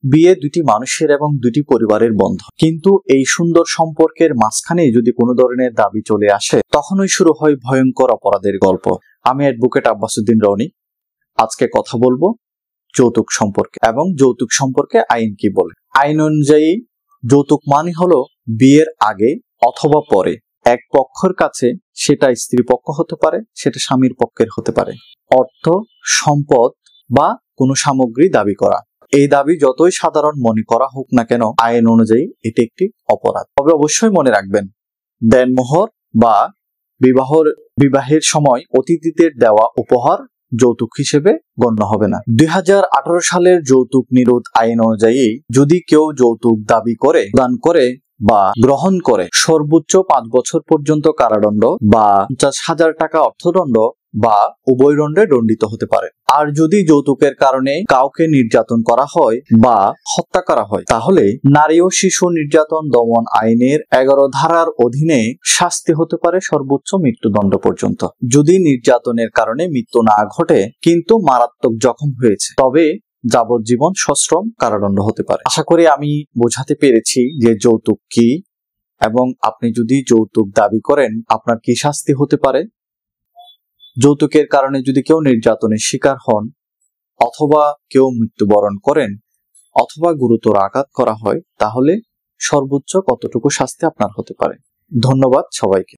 বিয়ে দুটি মানুষের এবং দুটি পরিবারের বন্ধন, কিন্তু এই সুন্দর সম্পর্কের মাঝখানে যদি কোনো ধরনের দাবি চলে আসে, তখনই শুরু হয় ভয়ঙ্কর অপরাধের গল্প। আমি অ্যাডভোকেট আব্বাসউদ্দিন রনি। আজকে কথা বলবো যৌতুক সম্পর্কে এবং যৌতুক সম্পর্কে আইন কি বলে। আইন অনুযায়ী যৌতুক মানে হলো বিয়ের আগে অথবা পরে এক পক্ষের কাছে, সেটা স্ত্রী পক্ষ হতে পারে, সেটা স্বামীর পক্ষের হতে পারে, অর্থ, সম্পদ বা কোনো সামগ্রী দাবি করা। এই দাবি যতই সাধারণ মনে করা হোক না কেন, আইন অনুযায়ী এটি একটি অপরাধ। তবে অবশ্যই মনে রাখবেন, দেনমোহর বা বিবাহের সময় অতিথিদের দেওয়া উপহার যৌতুক হিসেবে গণ্য হবে না। 2018 সালের যৌতুক নিরোধ আইন অনুযায়ী যদি কেউ যৌতুক দাবি করে, দান করে বা গ্রহণ করে, সর্বোচ্চ 5 বছর পর্যন্ত কারাদণ্ড বা 50,000 টাকা অর্থদণ্ড বা উভয় দণ্ডে দণ্ডিত হতে পারে। আর যদি যৌতুকের কারণে কাউকে নির্যাতন করা হয় বা হত্যা করা হয়, তাহলে নারী ও শিশু নির্যাতন দমন আইনের 11 ধারার অধীনে শাস্তি হতে পারে সর্বোচ্চ মৃত্যুদণ্ড পর্যন্ত। যদি নির্যাতনের কারণে মৃত্যু না ঘটে কিন্তু মারাত্মক জখম হয়েছে, তবে যাবজ্জীবন সশ্রম কারাদণ্ড হতে পারে। আশা করি আমি বোঝাতে পেরেছি যে যৌতুক কি এবং আপনি যদি যৌতুক দাবি করেন আপনার কি শাস্তি হতে পারে। যৌতুকের কারণে যদি কেউ নির্যাতনের শিকার হন অথবা কেউ মৃত্যুবরণ করেন অথবা গুরুতর আঘাত করা হয়, তাহলে সর্বোচ্চ কতটুকু শাস্তি আপনার হতে পারে। ধন্যবাদ সবাইকে।